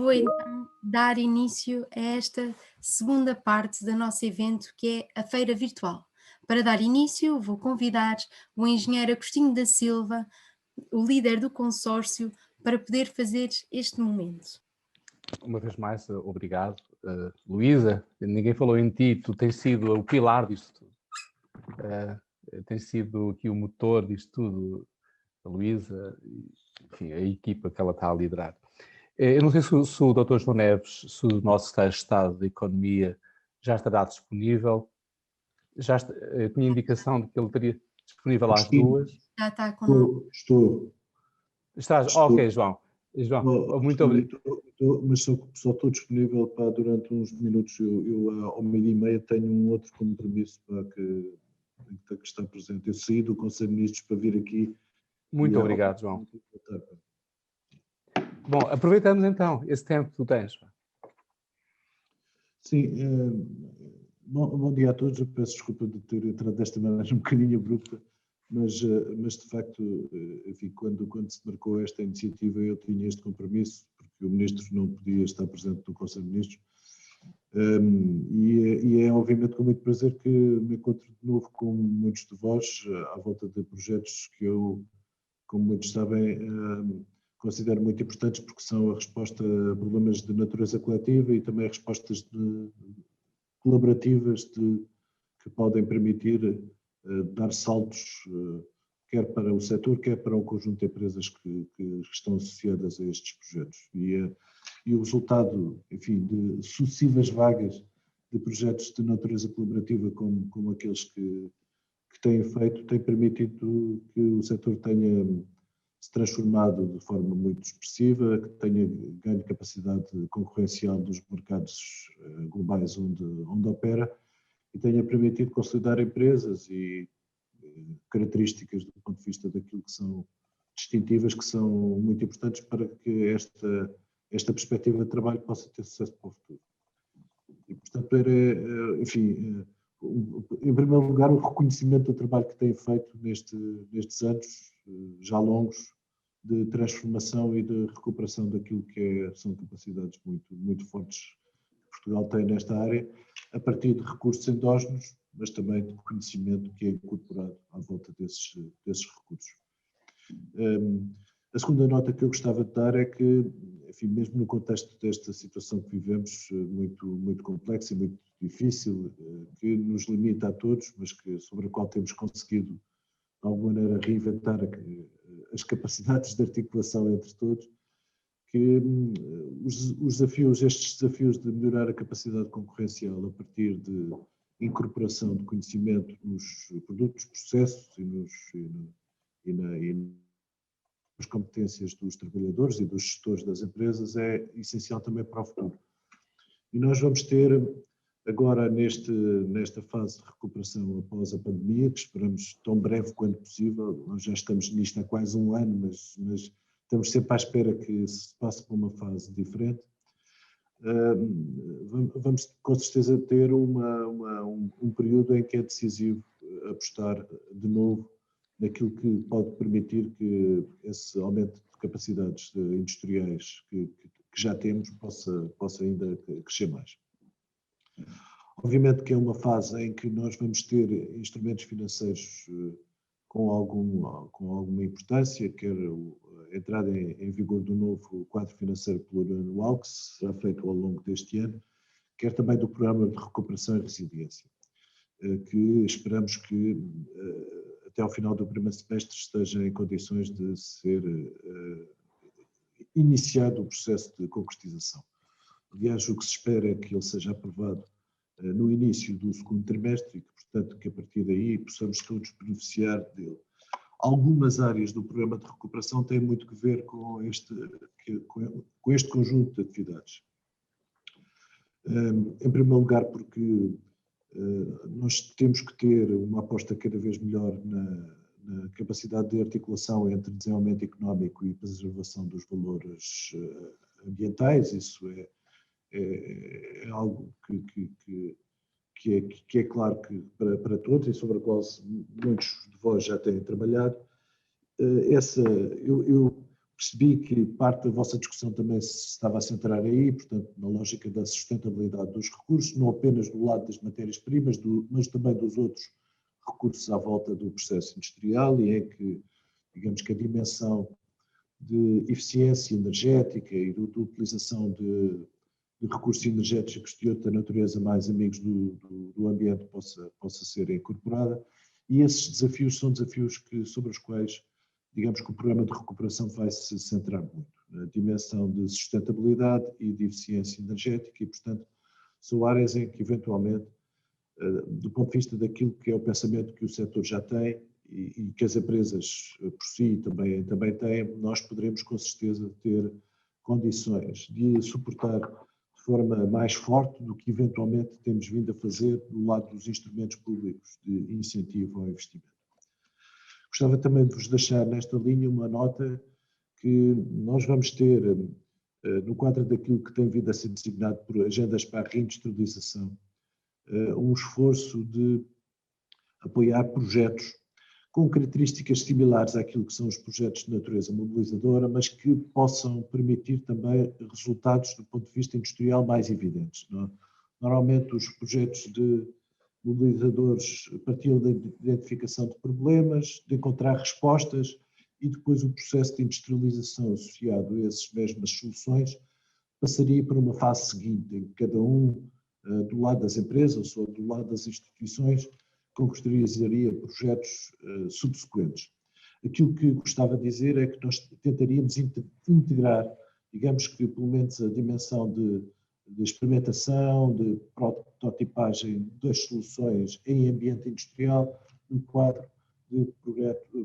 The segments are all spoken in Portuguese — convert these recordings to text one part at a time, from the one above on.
Vou então dar início a esta segunda parte do nosso evento, que é a Feira Virtual. Para dar início, vou convidar o engenheiro Agostinho da Silva, o líder do consórcio, para poder fazer este momento. Uma vez mais, obrigado. Luísa, ninguém falou em ti, tu tens sido o pilar disto tudo. Tens sido aqui o motor disto tudo, a Luísa, enfim, a equipa que ela está a liderar. Eu não sei se o Dr. João Neves, se o nosso secretário de Estado da Economia já estará disponível. Eu tinha indicação de que ele estaria disponível às 2. Já está connosco. Estou. Estás? Ok, João. João, muito obrigado. Mas só estou disponível para durante uns minutos. Eu ao meio-dia e meia tenho um outro compromisso para que está presente. Eu saí do Conselho de Ministros para vir aqui. Muito obrigado, João. Bom, aproveitamos então esse tempo que tu tens. Sim. Bom dia a todos. Eu peço desculpa de ter entrado desta maneira um bocadinho abrupta. Mas de facto, enfim, quando se marcou esta iniciativa, eu tinha este compromisso, porque o Ministro não podia estar presente no Conselho de Ministros. E é obviamente com muito prazer que me encontro de novo com muitos de vós à volta de projetos que eu, como muitos sabem, considero muito importantes, porque são a resposta a problemas de natureza coletiva e também respostas colaborativas que podem permitir dar saltos, quer para o setor, quer para um conjunto de empresas que estão associadas a estes projetos. E o resultado, enfim, de sucessivas vagas de projetos de natureza colaborativa como aqueles que têm feito, tem permitido que o setor tenha se transformado de forma muito expressiva, que tenha ganho capacidade concorrencial dos mercados globais onde opera, e tenha permitido consolidar empresas e características do ponto de vista daquilo que são distintivas, que são muito importantes para que esta perspectiva de trabalho possa ter sucesso para o futuro. E, portanto, enfim, em primeiro lugar, o reconhecimento do trabalho que têm feito nestes anos já longos de transformação e de recuperação daquilo que são capacidades muito, muito fortes que Portugal tem nesta área, a partir de recursos endógenos, mas também de conhecimento que é incorporado à volta desses recursos. A segunda nota que eu gostava de dar é que, enfim, mesmo no contexto desta situação que vivemos, muito, muito complexa e muito difícil, que nos limita a todos, mas sobre a qual temos conseguido, de alguma maneira, reinventar as capacidades de articulação entre todos, que estes desafios de melhorar a capacidade concorrencial a partir de incorporação de conhecimento nos produtos, processos e nas competências dos trabalhadores e dos gestores das empresas é essencial também para o futuro. E nós vamos ter agora nesta fase de recuperação após a pandemia, que esperamos tão breve quanto possível, nós já estamos nisto há quase um ano, mas estamos sempre à espera que se passe por uma fase diferente. Vamos com certeza ter um período em que é decisivo apostar de novo naquilo que pode permitir que esse aumento de capacidades industriais que já temos possa ainda crescer mais. Obviamente que é uma fase em que nós vamos ter instrumentos financeiros com alguma importância, quer a entrada em vigor do novo quadro financeiro plurianual, que será feito ao longo deste ano, quer também do programa de recuperação e resiliência, que esperamos que até ao final do primeiro semestre esteja em condições de ser iniciado o processo de concretização. Aliás, o que se espera é que ele seja aprovado no início do segundo trimestre e que, portanto, que a partir daí possamos todos beneficiar dele. Algumas áreas do programa de recuperação têm muito que ver com este conjunto de atividades. Em primeiro lugar, porque nós temos que ter uma aposta cada vez melhor na capacidade de articulação entre desenvolvimento económico e preservação dos valores ambientais. Isso é algo que é claro que para todos e sobre a qual muitos de vós já têm trabalhado. Percebi que parte da vossa discussão também se estava a centrar aí, portanto, na lógica da sustentabilidade dos recursos, não apenas do lado das matérias-primas, mas também dos outros recursos à volta do processo industrial, e é que, digamos que a dimensão de eficiência energética e de utilização de recursos energéticos de outra natureza mais amigos do ambiente possa ser incorporada. E esses desafios são desafios sobre os quais, digamos que o programa de recuperação vai se centrar muito, na dimensão de sustentabilidade e de eficiência energética, e, portanto, são áreas em que, eventualmente, do ponto de vista daquilo que é o pensamento que o setor já tem e que as empresas por si também têm, nós poderemos, com certeza, ter condições de suportar de forma mais forte do que, eventualmente, temos vindo a fazer do lado dos instrumentos públicos de incentivo ao investimento. Gostava também de vos deixar nesta linha uma nota que nós vamos ter, no quadro daquilo que tem vindo a ser designado por agendas para a reindustrialização, um esforço de apoiar projetos com características similares àquilo que são os projetos de natureza mobilizadora, mas que possam permitir também resultados do ponto de vista industrial mais evidentes. Não é? Normalmente os projetos de mobilizadores partiam da identificação de problemas, de encontrar respostas, e depois o processo de industrialização associado a essas mesmas soluções passaria para uma fase seguinte, em que cada um, do lado das empresas ou do lado das instituições, concretizaria projetos subsequentes. Aquilo que gostava de dizer é que nós tentaríamos integrar, digamos que pelo menos a dimensão de experimentação, de prototipagem das soluções em ambiente industrial, no quadro de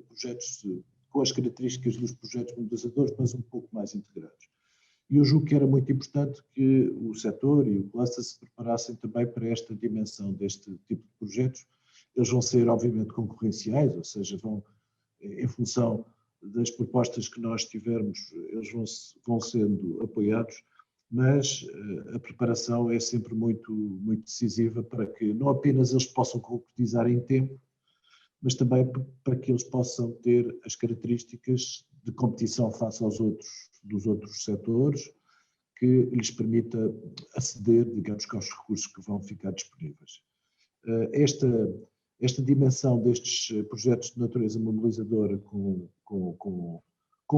projetos com as características dos projetos mobilizadores, mas um pouco mais integrados. E eu julgo que era muito importante que o setor e o cluster se preparassem também para esta dimensão deste tipo de projetos. Eles vão ser, obviamente, concorrenciais, ou seja, em função das propostas que nós tivermos, eles vão sendo apoiados, mas a preparação é sempre muito, muito decisiva para que não apenas eles possam concretizar em tempo, mas também para que eles possam ter as características de competição face dos outros setores, que lhes permita aceder, digamos, aos recursos que vão ficar disponíveis. Esta dimensão destes projetos de natureza mobilizadora com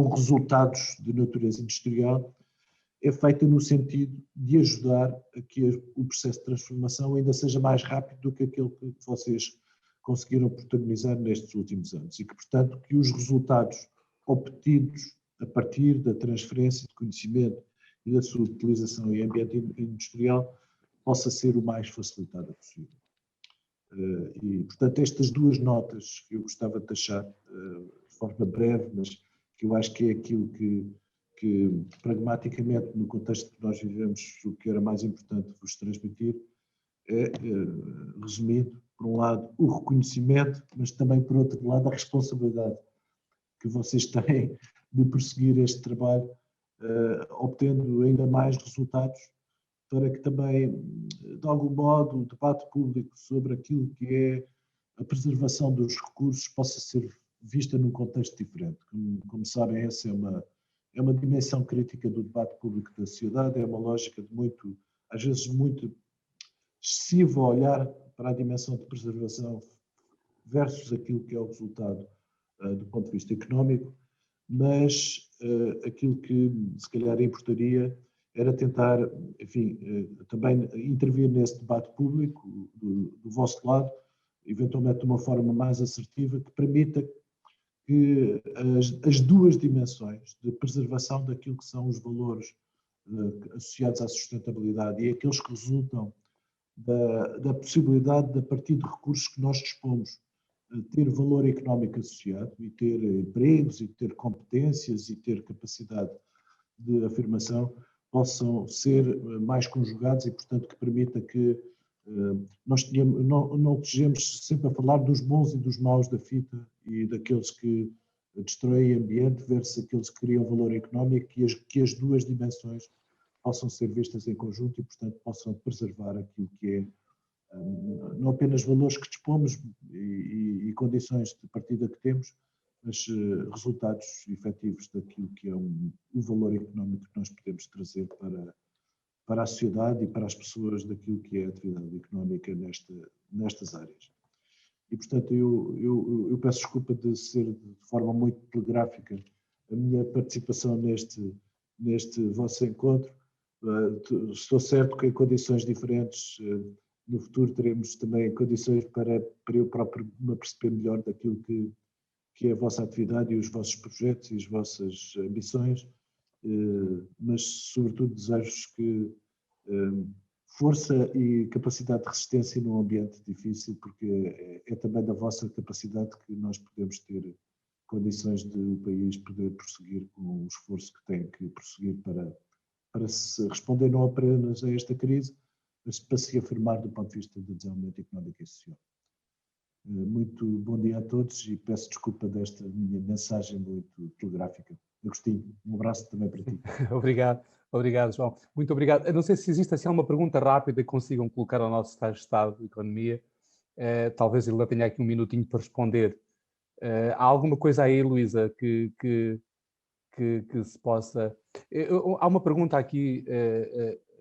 resultados de natureza industrial é feita no sentido de ajudar a que o processo de transformação ainda seja mais rápido do que aquele que vocês conseguiram protagonizar nestes últimos anos e que, portanto, que os resultados obtidos a partir da transferência de conhecimento e da sua utilização em ambiente industrial possa ser o mais facilitada possível. E, portanto, estas duas notas que eu gostava de deixar de forma breve, mas que eu acho que é aquilo que pragmaticamente, no contexto que nós vivemos, o que era mais importante vos transmitir é, resumido, por um lado, o reconhecimento, mas também, por outro lado, a responsabilidade que vocês têm de prosseguir este trabalho, obtendo ainda mais resultados, para que também, de algum modo, o debate público sobre aquilo que é a preservação dos recursos possa ser vista num contexto diferente. Como sabem, essa é uma dimensão crítica do debate público da sociedade, é uma lógica de às vezes muito excessiva olhar para a dimensão de preservação versus aquilo que é o resultado do ponto de vista económico, mas aquilo que se calhar importaria era tentar, enfim, também intervir nesse debate público do vosso lado, eventualmente de uma forma mais assertiva, que permita que as duas dimensões de preservação daquilo que são os valores associados à sustentabilidade e aqueles que resultam da possibilidade de, a partir de recursos que nós dispomos, ter valor económico associado e ter empregos e ter competências e ter capacidade de afirmação, possam ser mais conjugados e, portanto, que permita que nós não estejamos sempre a falar dos bons e dos maus da fita e daqueles que destroem o ambiente versus aqueles que criam valor económico, que as duas dimensões possam ser vistas em conjunto e, portanto, possam preservar aquilo que é não apenas valores que dispomos e condições de partida que temos, mas resultados efetivos daquilo que é o valor económico que nós podemos trazer para a sociedade e para as pessoas daquilo que é a atividade económica nestas áreas. E, portanto, eu peço desculpa de ser de forma muito telegráfica a minha participação neste vosso encontro. Estou certo que em condições diferentes, no futuro teremos também condições para eu próprio me aperceber melhor daquilo que é a vossa atividade e os vossos projetos e as vossas ambições, mas sobretudo desejo-vos que força e capacidade de resistência num ambiente difícil, porque é também da vossa capacidade que nós podemos ter condições de o país poder prosseguir com o esforço que tem que prosseguir para se responder não apenas a esta crise, mas para se afirmar do ponto de vista do desenvolvimento económico e social. Muito bom dia a todos e peço desculpa desta minha mensagem muito telegráfica. Agostinho, um abraço também para ti. Obrigado, João. Muito obrigado. Eu não sei se existe assim uma pergunta rápida que consigam colocar ao nosso secretário de Estado de Economia. Talvez ele tenha aqui um minutinho para responder. Há alguma coisa aí, Luísa, que se possa... Há uma pergunta aqui,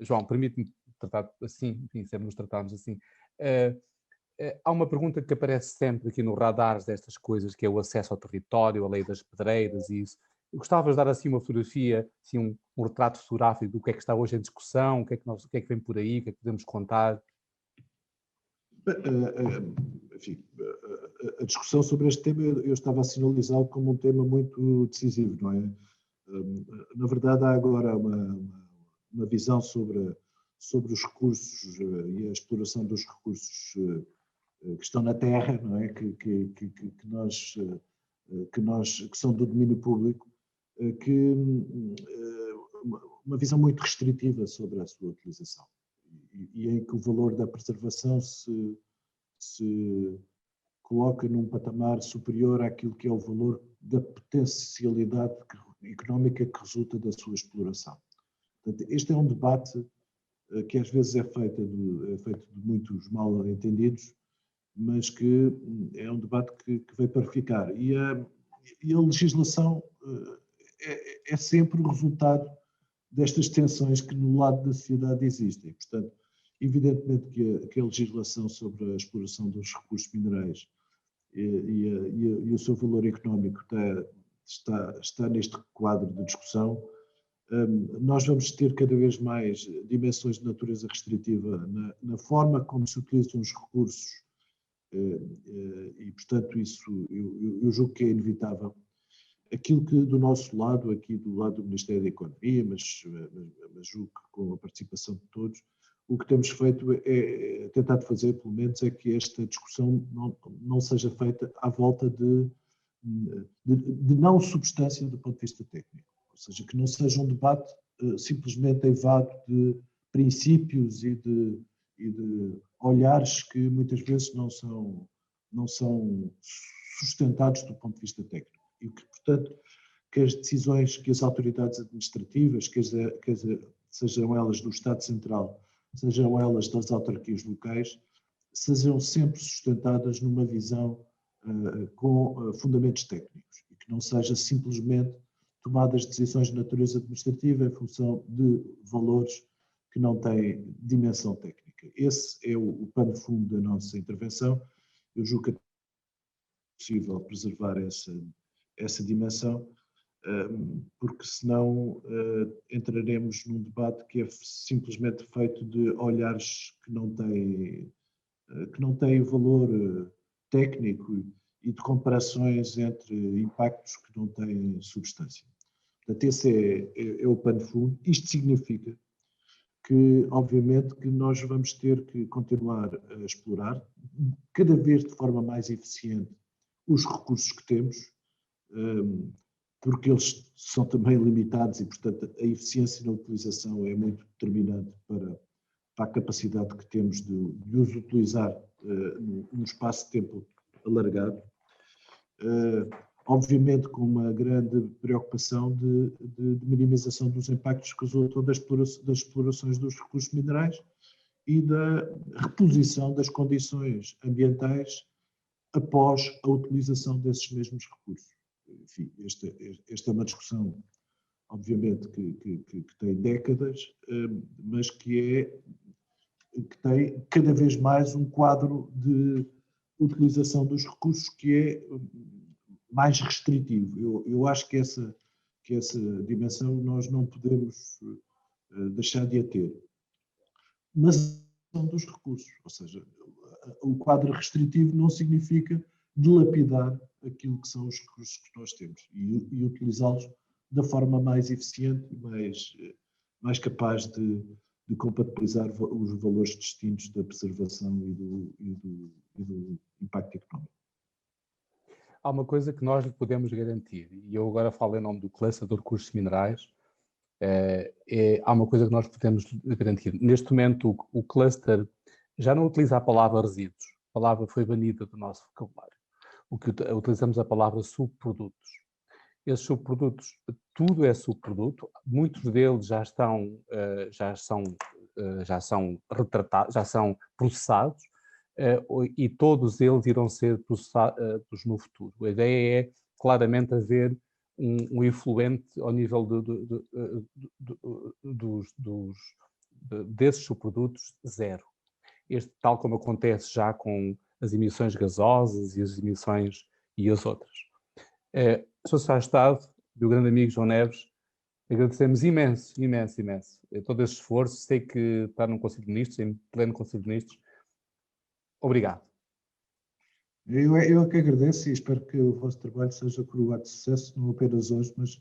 João, permite-me tratar assim, enfim, sempre nos tratarmos assim. Há uma pergunta que aparece sempre aqui no radar destas coisas, que é o acesso ao território, a lei das pedreiras e isso. Eu gostava de dar assim uma fotografia, assim, um retrato fotográfico do que é que está hoje em discussão, o que é que vem por aí, o que é que podemos contar. Enfim, a discussão sobre este tema eu estava a sinalizá-lo como um tema muito decisivo, não é? Na verdade, há agora uma visão sobre os recursos e a exploração dos recursos que estão na terra, não é? Que são do domínio público, uma visão muito restritiva sobre a sua utilização e em que o valor da preservação se coloca num patamar superior àquilo que é o valor da potencialidade económica que resulta da sua exploração. Portanto, este é um debate que às vezes é feito de muitos mal entendidos, mas que é um debate que veio para ficar. E a legislação é sempre o resultado destas tensões que no lado da sociedade existem. Portanto, evidentemente que a legislação sobre a exploração dos recursos minerais e o seu valor económico está neste quadro de discussão. Nós vamos ter cada vez mais dimensões de natureza restritiva na forma como se utilizam os recursos e, portanto, isso eu julgo que é inevitável. Aquilo que do nosso lado, aqui do lado do Ministério da Economia, mas julgo que com a participação de todos, o que temos feito é tentar fazer, pelo menos, é que esta discussão não seja feita à volta de não substância do ponto de vista técnico. Ou seja, que não seja um debate simplesmente eivado de princípios e de olhares que muitas vezes não são sustentados do ponto de vista técnico. E que, portanto, que as decisões que as autoridades administrativas, sejam elas do Estado Central, sejam elas das autarquias locais, sejam sempre sustentadas numa visão com fundamentos técnicos e que não seja simplesmente tomadas decisões de natureza administrativa em função de valores que não têm dimensão técnica. Esse é o pano de fundo da nossa intervenção. Eu julgo que é possível preservar essa dimensão, porque senão entraremos num debate que é simplesmente feito de olhares que não têm valor técnico e de comparações entre impactos que não têm substância. Portanto, esse é o pano de fundo. Isto significa que, obviamente, que nós vamos ter que continuar a explorar, cada vez de forma mais eficiente, os recursos que temos, porque eles são também limitados e, portanto, a eficiência na utilização é muito determinante para a capacidade que temos de os utilizar num espaço de tempo alargado. Obviamente com uma grande preocupação de minimização dos impactos que resultam das explorações dos recursos minerais e da reposição das condições ambientais após a utilização desses mesmos recursos. enfim, esta é uma discussão, obviamente, que tem décadas, mas que tem cada vez mais um quadro de utilização dos recursos que é mais restritivo. Eu acho que essa dimensão nós não podemos deixar de a ter. Mas são dos recursos, ou seja, o quadro restritivo não significa dilapidar aquilo que são os recursos que nós temos e utilizá-los da forma mais eficiente e mais capaz de compatibilizar os valores distintos da preservação e do impacto económico. Há uma coisa que nós lhe podemos garantir, e eu agora falo em nome do Cluster de Recursos Minerais, há uma coisa que nós podemos garantir. Neste momento, o cluster já não utiliza a palavra resíduos. A palavra foi banida do nosso vocabulário. Utilizamos a palavra subprodutos. Esses subprodutos, tudo é subproduto. Muitos deles já são retratados, já são processados, e todos eles irão ser processados no futuro. A ideia é claramente haver um efluente ao nível desses subprodutos zero. Tal como acontece já com as emissões gasosas e as emissões e as outras. Sr. Secretário de Estado, meu grande amigo João Neves, agradecemos imenso todo esse esforço. Sei que está num Conselho de Ministros, em pleno Conselho de Ministros. Obrigado. Eu é que agradeço e espero que o vosso trabalho seja coroado de sucesso, não apenas hoje, mas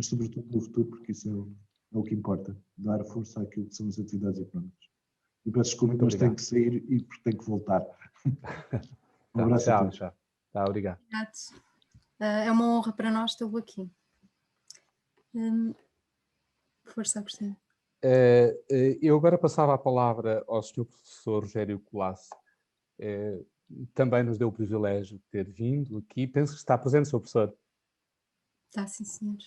sobretudo no futuro, porque isso é o que importa, dar força àquilo que são as atividades económicas. Eu peço desculpa, mas tenho que sair e porque tenho que voltar. Um abraço a todos. Tá, obrigado. É uma honra para nós tê-lo aqui. Força, Agostinho. Eu agora passava a palavra ao Sr. Professor Rogério Colasso. Também nos deu o privilégio de ter vindo aqui. Penso que está presente, Sr. Professor. Está, sim, senhor.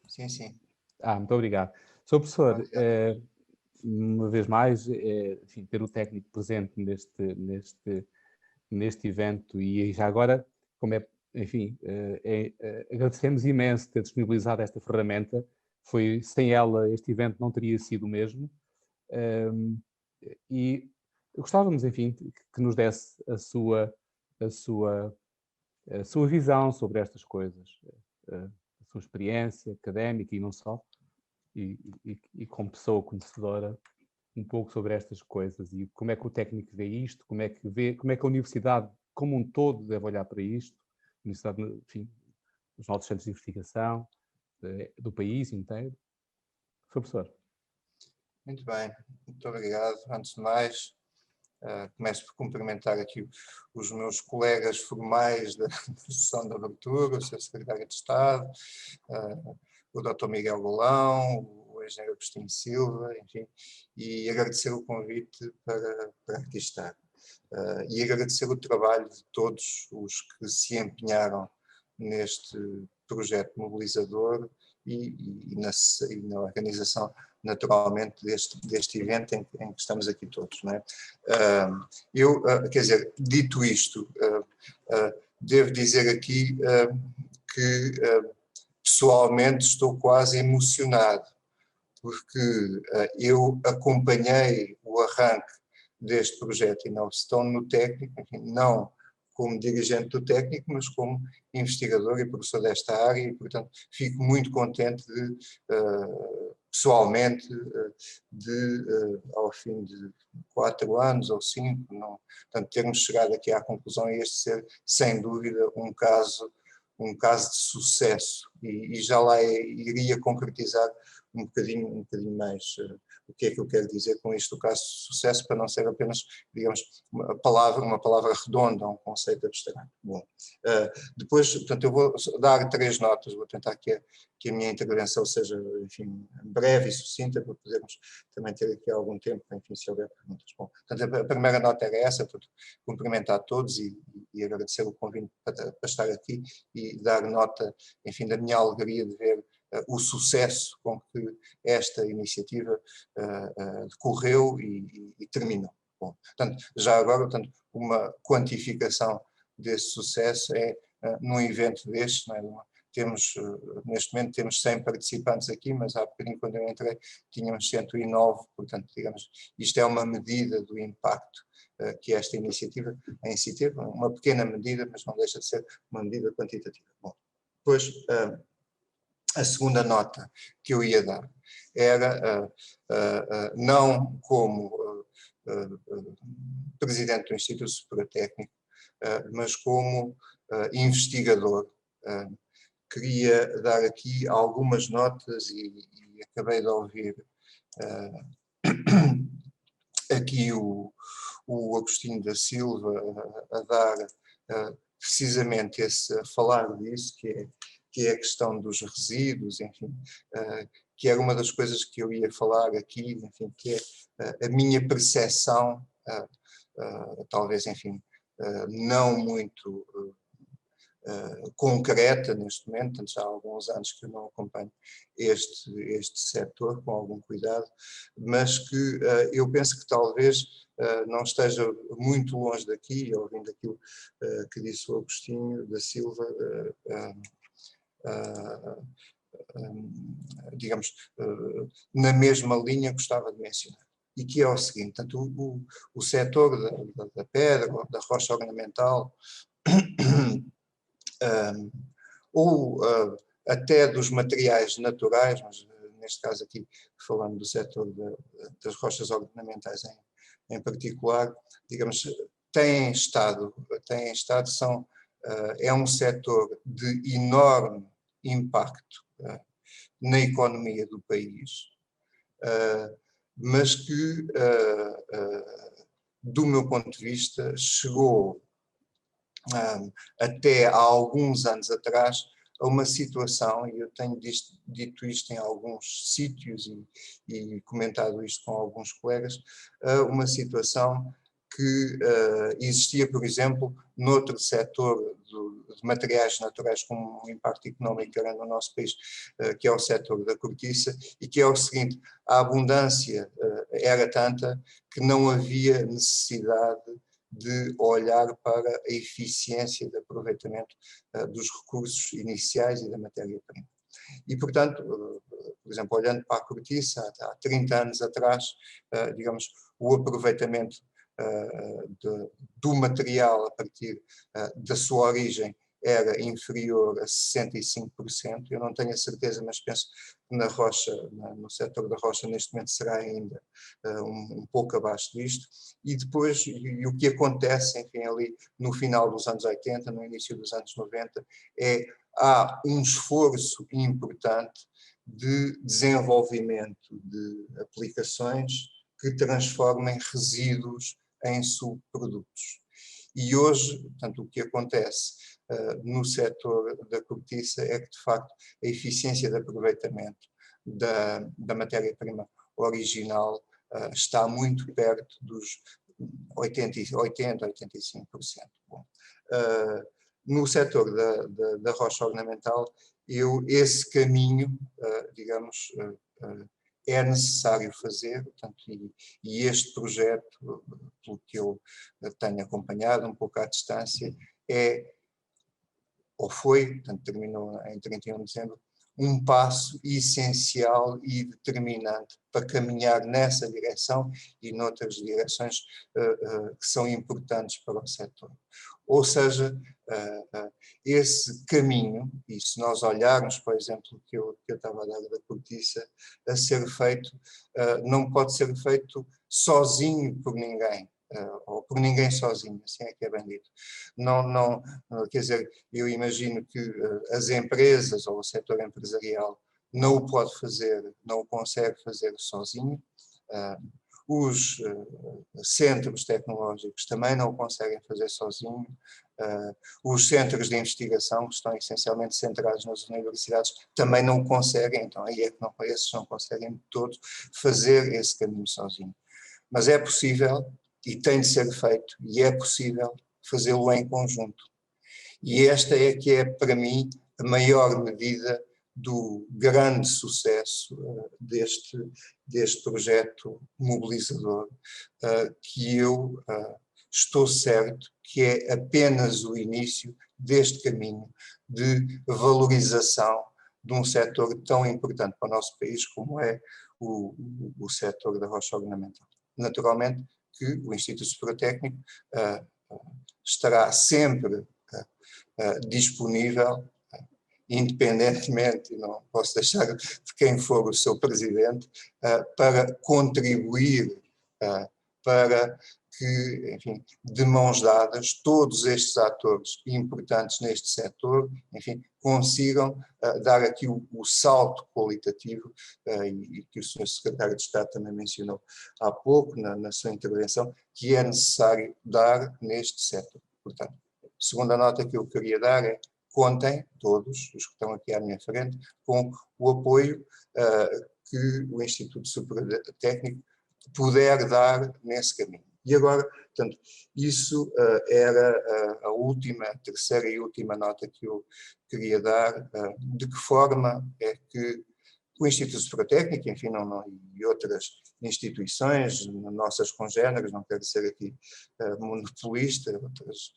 Sim. Muito obrigado. Sr. Professor, uma vez mais, enfim, ter o técnico presente neste evento e já agora, agradecemos imenso ter disponibilizado esta ferramenta. Sem ela, este evento não teria sido o mesmo. E gostávamos, enfim, que nos desse a sua visão sobre estas coisas, a sua experiência académica e não só, e como pessoa conhecedora, um pouco sobre estas coisas e como é que o técnico vê isto, como é que a universidade como um todo deve olhar para isto, a universidade, enfim, os nossos centros de investigação do país inteiro. Professor. Muito bem, muito obrigado. Antes de mais, começo por cumprimentar aqui os meus colegas formais da sessão de abertura, o Sr. Secretário de Estado, o Dr. Miguel Golão, o engenheiro Agostinho Silva, enfim, e agradecer o convite para aqui estar. E agradecer o trabalho de todos os que se empenharam neste projeto mobilizador e na organização, naturalmente, deste evento em que estamos aqui todos. Não é? Quer dizer, dito isto, devo dizer aqui que pessoalmente estou quase emocionado, porque eu acompanhei o arranque deste projeto e não estou no técnico, enfim, não como dirigente do técnico, mas como investigador e professor desta área e, portanto, fico muito contente de, pessoalmente, ao fim de 4 anos ou 5, portanto, termos chegado aqui à conclusão e este ser, sem dúvida, um caso de sucesso e já lá iria concretizar um bocadinho mais o que é que eu quero dizer com isto, o caso de sucesso, para não ser apenas, digamos, uma palavra redonda, um conceito abstrato. Bom, depois, portanto, eu vou dar 3 notas, vou tentar que a minha intervenção seja, enfim, breve e sucinta, para podermos também ter aqui algum tempo, enfim, se houver perguntas. Bom, portanto, a primeira nota era essa, portanto, cumprimentar a todos e agradecer o convite para estar aqui e dar nota, enfim, da minha alegria de ver o sucesso com que esta iniciativa decorreu e terminou. Bom, portanto, já agora, portanto, uma quantificação desse sucesso é num evento deste, não é? Neste momento temos 100 participantes aqui, mas há bocadinho quando eu entrei tínhamos 109, portanto, digamos, isto é uma medida do impacto que esta iniciativa em si teve, uma pequena medida, mas não deixa de ser uma medida quantitativa. Bom, depois, a segunda nota que eu ia dar era, não como presidente do Instituto Superior Técnico, mas como investigador. Queria dar aqui algumas notas e acabei de ouvir aqui o Agostinho da Silva a dar precisamente a falar disso, que é a questão dos resíduos, enfim, que era uma das coisas que eu ia falar aqui, enfim, que é a minha percepção, talvez, enfim, não muito concreta neste momento, já há alguns anos que eu não acompanho este setor com algum cuidado, mas que eu penso que talvez não esteja muito longe daqui, ouvindo aquilo que disse o Agostinho da Silva, digamos, na mesma linha gostava de mencionar. E que é o seguinte, portanto, o setor da pedra, da rocha ornamental, ou até dos materiais naturais, mas neste caso aqui falando do setor das rochas ornamentais em particular, digamos, têm estado, é um setor de enorme impacto na economia do país, mas que, do meu ponto de vista, chegou até há alguns anos atrás a uma situação, e eu tenho dito isto em alguns sítios e comentado isto com alguns colegas, uma situação que existia, por exemplo, noutro setor de materiais naturais com um impacto económico grande no nosso país, que é o setor da cortiça, e que é o seguinte: a abundância era tanta que não havia necessidade de olhar para a eficiência de aproveitamento dos recursos iniciais e da matéria-prima. E, portanto, por exemplo, olhando para a cortiça, há 30 anos atrás, digamos, o aproveitamento do material a partir da sua origem era inferior a 65%, eu não tenho a certeza, mas penso que na rocha, no setor da rocha neste momento será ainda um pouco abaixo disto, e depois, e o que acontece, enfim, ali no final dos anos 80, no início dos anos 90, há um esforço importante de desenvolvimento de aplicações que transformem resíduos em subprodutos. E hoje, portanto, o que acontece no setor da cortiça é que, de facto, a eficiência de aproveitamento da matéria-prima original está muito perto dos 80-85%. Bom, no setor da rocha ornamental, esse caminho, digamos, é necessário fazer, portanto, e este projeto, pelo que eu tenho acompanhado um pouco à distância, portanto, terminou em 31 de dezembro, um passo essencial e determinante para caminhar nessa direção e noutras direções que são importantes para o setor. Ou seja, esse caminho, e se nós olharmos, por exemplo, que eu estava a dar da cortiça, a ser feito, não pode ser feito sozinho por ninguém. Ou por ninguém sozinho, assim é que é bem dito. Não, quer dizer, eu imagino que as empresas ou o setor empresarial não o pode fazer, não o consegue fazer sozinho. Os centros tecnológicos também não o conseguem fazer sozinho. Os centros de investigação, que estão essencialmente centrados nas universidades, também não o conseguem, então aí é que esses não conseguem de todo fazer esse caminho sozinho. Mas é possível, e tem de ser feito, e é possível fazê-lo em conjunto. E esta é que é, para mim, a maior medida do grande sucesso deste projeto mobilizador, que eu estou certo que é apenas o início deste caminho de valorização de um setor tão importante para o nosso país como é o setor da rocha ornamental. Naturalmente que o Instituto Superior Técnico estará sempre disponível, independentemente, e não posso deixar de quem for o seu presidente, para contribuir para que, enfim, de mãos dadas, todos estes atores importantes neste setor, enfim, consigam dar aqui o salto qualitativo e que o Sr. Secretário de Estado também mencionou há pouco na sua intervenção, que é necessário dar neste setor. Portanto, a segunda nota que eu queria dar é: contem, todos os que estão aqui à minha frente, com o apoio que o Instituto Superior Técnico puder dar nesse caminho. E agora, portanto, isso era a última, a terceira e última nota que eu queria dar, de que forma é que o Instituto Superior Técnico, enfim, e outras instituições, nossas congêneres, não quero ser aqui monopolista, outras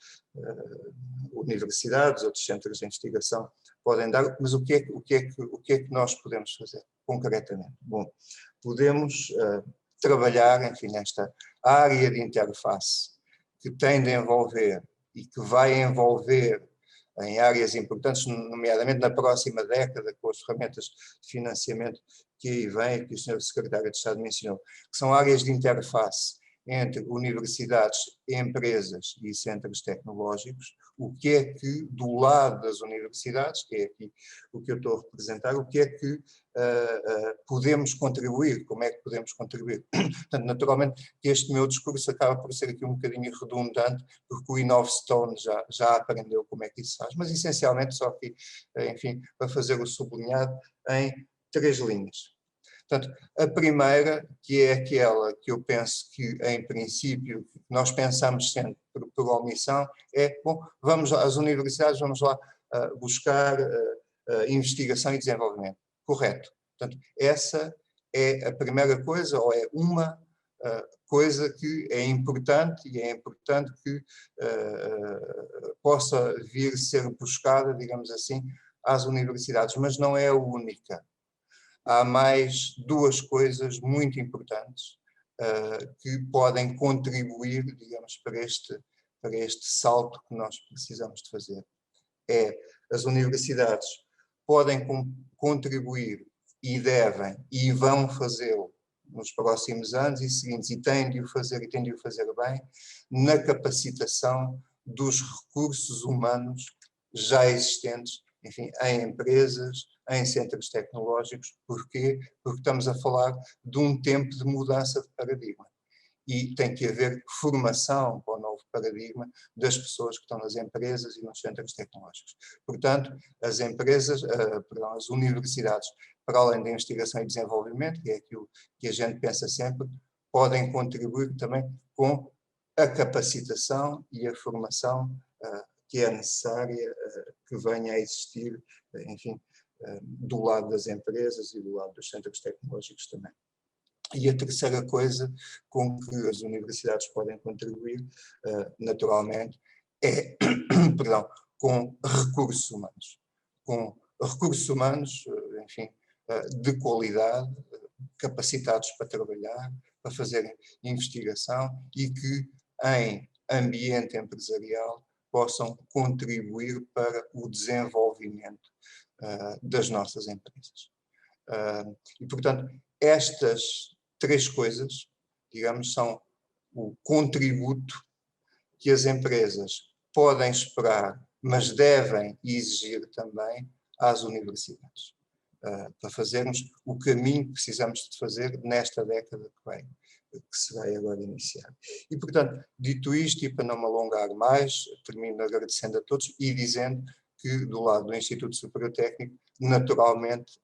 universidades, outros centros de investigação podem dar, mas o que é que nós podemos fazer concretamente? Bom, podemos trabalhar, enfim, nesta área de interface que tem de envolver e que vai envolver em áreas importantes, nomeadamente na próxima década, com as ferramentas de financiamento que aí vem, que o Sr. Secretário de Estado mencionou, que são áreas de interface entre universidades, empresas e centros tecnológicos. O que é que, do lado das universidades, que é aqui o que eu estou a representar, o que é que podemos contribuir, como é que podemos contribuir? Portanto, naturalmente, este meu discurso acaba por ser aqui um bocadinho redundante, porque o InnovStone já aprendeu como é que isso se faz, mas essencialmente só aqui, enfim, para fazer o sublinhado em 3 linhas. Portanto, a primeira, que é aquela que eu penso que, em princípio, nós pensamos sempre por omissão, é, bom, vamos às universidades, vamos lá buscar investigação e desenvolvimento. Correto. Portanto, essa é a primeira coisa, ou é uma coisa que é importante, e é importante que possa vir ser buscada, digamos assim, às universidades, mas não é a única. Há mais 2 coisas muito importantes que podem contribuir, digamos, para este salto que nós precisamos de fazer. As universidades podem contribuir e devem e vão fazê-lo nos próximos anos e seguintes, e têm de o fazer bem, na capacitação dos recursos humanos já existentes, enfim, em empresas, em centros tecnológicos. Porquê? Porque estamos a falar de um tempo de mudança de paradigma. E tem que haver formação para o novo paradigma das pessoas que estão nas empresas e nos centros tecnológicos. Portanto, as universidades, para além da investigação e desenvolvimento, que é aquilo que a gente pensa sempre, podem contribuir também com a capacitação e a formação que é necessária, que venha a existir, enfim, do lado das empresas e do lado dos centros tecnológicos também. E a terceira coisa com que as universidades podem contribuir, naturalmente, é perdão, com recursos humanos. Com recursos humanos, enfim, de qualidade, capacitados para trabalhar, para fazerem investigação e que, em ambiente empresarial, possam contribuir para o desenvolvimento das nossas empresas. E, portanto, estas 3 coisas, digamos, são o contributo que as empresas podem esperar, mas devem exigir também às universidades, para fazermos o caminho que precisamos de fazer nesta década que vem, que se vai agora iniciar. E, portanto, dito isto, e para não me alongar mais, termino agradecendo a todos e dizendo que, do lado do Instituto Superior Técnico, naturalmente,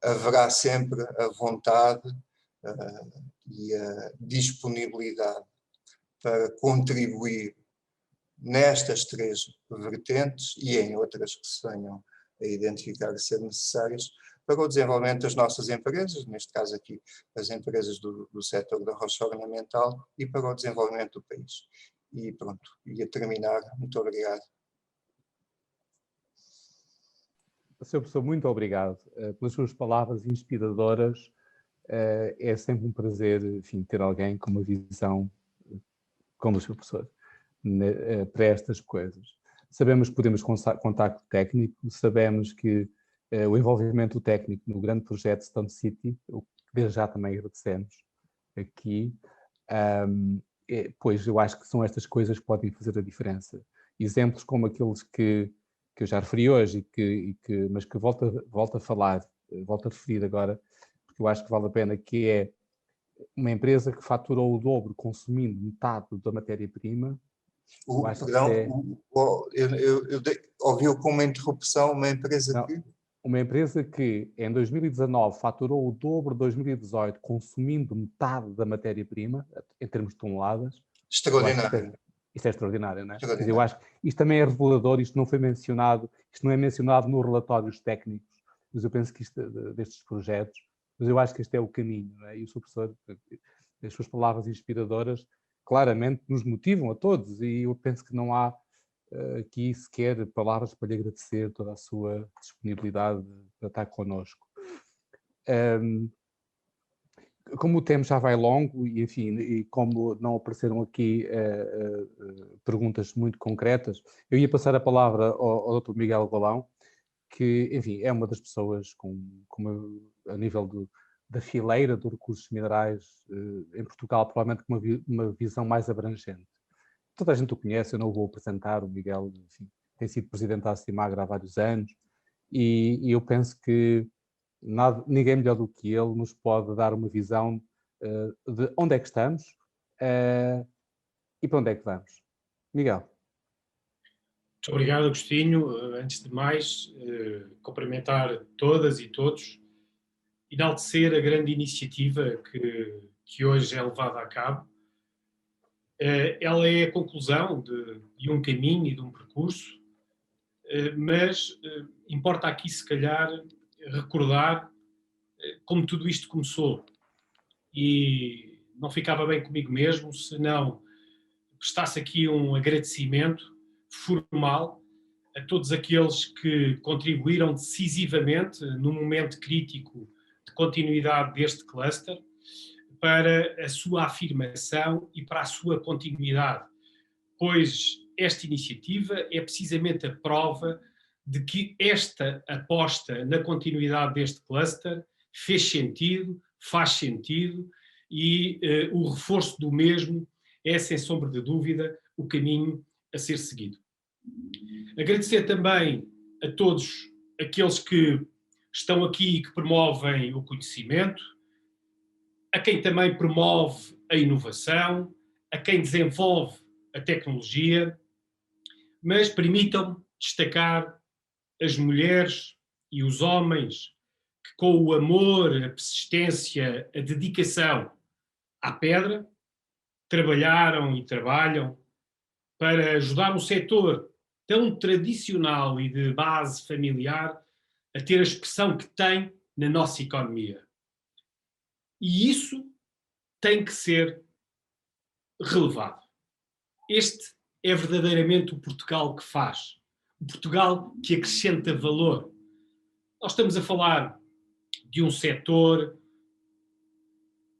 haverá sempre a vontade e a disponibilidade para contribuir nestas 3 vertentes e em outras que se venham a identificar ser necessárias, para o desenvolvimento das nossas empresas, neste caso aqui as empresas do setor da rocha ornamental, e para o desenvolvimento do país. E pronto, ia terminar. Muito obrigado. Sr. Professor, muito obrigado pelas suas palavras inspiradoras. É sempre um prazer, enfim, ter alguém com uma visão como o Sr. Professor para estas coisas. Sabemos que podemos contar com o técnico, sabemos que o envolvimento técnico no grande projeto Stone City, o que desde já também agradecemos aqui, pois eu acho que são estas coisas que podem fazer a diferença. Exemplos como aqueles que eu já referi hoje, mas que volto a falar, volto a referir agora, porque eu acho que vale a pena, que é uma empresa que faturou o dobro consumindo metade da matéria-prima. Eu ouvi-o com uma interrupção, uma empresa que... Uma empresa que em 2019 faturou o dobro de 2018 consumindo metade da matéria-prima, em termos de toneladas. Extraordinário. Isto é extraordinário, não é? Mas eu acho que isto também é revelador, isto não foi mencionado, isto não é mencionado nos relatórios técnicos, mas eu penso que isto, destes projetos, mas eu acho que este é o caminho, não é? E o Sr. Professor, as suas palavras inspiradoras, claramente nos motivam a todos, e eu penso que não há aqui sequer palavras para lhe agradecer toda a sua disponibilidade para estar connosco. Como o tempo já vai longo e, enfim, e como não apareceram aqui perguntas muito concretas, eu ia passar a palavra ao Dr. Miguel Galão, que, enfim, é uma das pessoas a nível da fileira dos recursos minerais em Portugal, provavelmente com uma visão mais abrangente. Toda a gente o conhece, eu não o vou apresentar, o Miguel, enfim, tem sido presidente da Cimagra há vários anos, e eu penso que ninguém melhor do que ele nos pode dar uma visão de onde é que estamos e para onde é que vamos. Miguel. Muito obrigado, Agostinho. Antes de mais, cumprimentar todas e todos, enaltecer a grande iniciativa que hoje é levada a cabo. Ela é a conclusão de um caminho e de um percurso, mas importa aqui, se calhar, recordar como tudo isto começou. E não ficava bem comigo mesmo se não prestasse aqui um agradecimento formal a todos aqueles que contribuíram decisivamente no momento crítico de continuidade deste cluster para a sua afirmação e para a sua continuidade, pois esta iniciativa é precisamente a prova de que esta aposta na continuidade deste cluster fez sentido, faz sentido, e o reforço do mesmo é, sem sombra de dúvida, o caminho a ser seguido. Agradecer também a todos aqueles que estão aqui e que promovem o conhecimento, a quem também promove a inovação, a quem desenvolve a tecnologia, mas permitam-me destacar as mulheres e os homens que, com o amor, a persistência, a dedicação à pedra, trabalharam e trabalham para ajudar um setor tão tradicional e de base familiar a ter a expressão que tem na nossa economia. E isso tem que ser relevado. Este é verdadeiramente o Portugal que faz, o Portugal que acrescenta valor. Nós estamos a falar de um setor,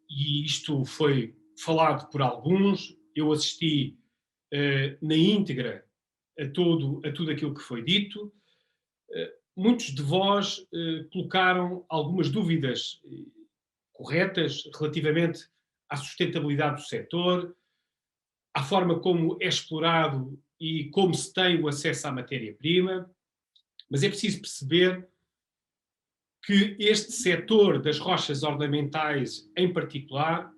e isto foi falado por alguns, eu assisti na íntegra a tudo aquilo que foi dito. Muitos de vós colocaram algumas dúvidas corretas relativamente à sustentabilidade do setor, à forma como é explorado e como se tem o acesso à matéria-prima, mas é preciso perceber que este setor das rochas ornamentais, em particular,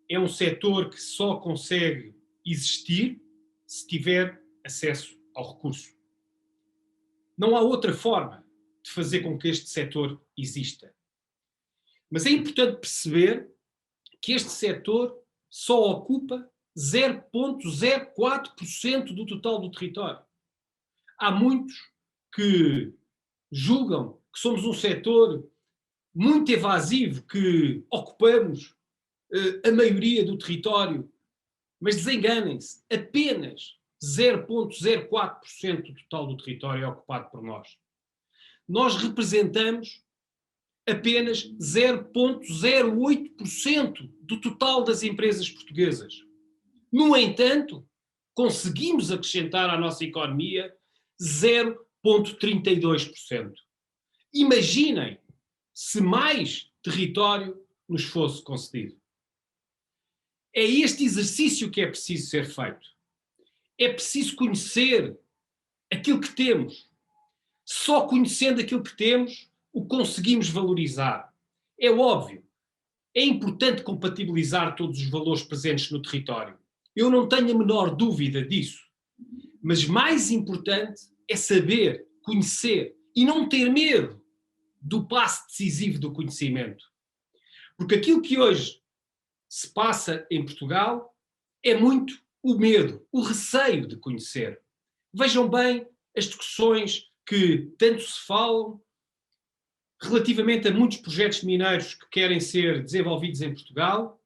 é um setor que só consegue existir se tiver acesso ao recurso. Não há outra forma de fazer com que este setor exista. Mas é importante perceber que este setor só ocupa 0,04% do total do território. Há muitos que julgam que somos um setor muito evasivo que ocupamos a maioria do território, mas desenganem-se, apenas 0,04% do total do território é ocupado por nós. Nós representamos apenas 0,08% do total das empresas portuguesas. No entanto, conseguimos acrescentar à nossa economia 0,32%. Imaginem se mais território nos fosse concedido. É este exercício que é preciso ser feito. É preciso conhecer aquilo que temos. Só conhecendo aquilo que temos, o conseguimos valorizar. É óbvio, é importante compatibilizar todos os valores presentes no território. Eu não tenho a menor dúvida disso. Mas mais importante é saber, conhecer e não ter medo do passo decisivo do conhecimento. Porque aquilo que hoje se passa em Portugal é muito o medo, o receio de conhecer. Vejam bem as discussões que tanto se falam relativamente a muitos projetos mineiros que querem ser desenvolvidos em Portugal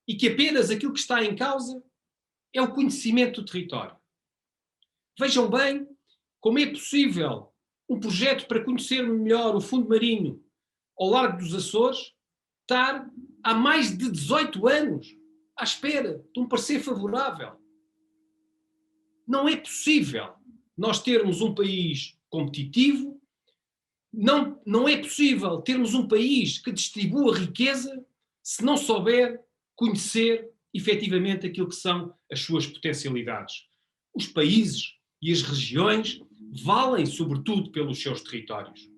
e que apenas aquilo que está em causa é o conhecimento do território. Vejam bem como é possível um projeto para conhecer melhor o fundo marinho ao largo dos Açores estar há mais de 18 anos à espera de um parecer favorável. Não é possível nós termos um país competitivo, não é possível termos um país que distribua riqueza se não souber conhecer efetivamente aquilo que são as suas potencialidades. Os países e as regiões valem sobretudo pelos seus territórios.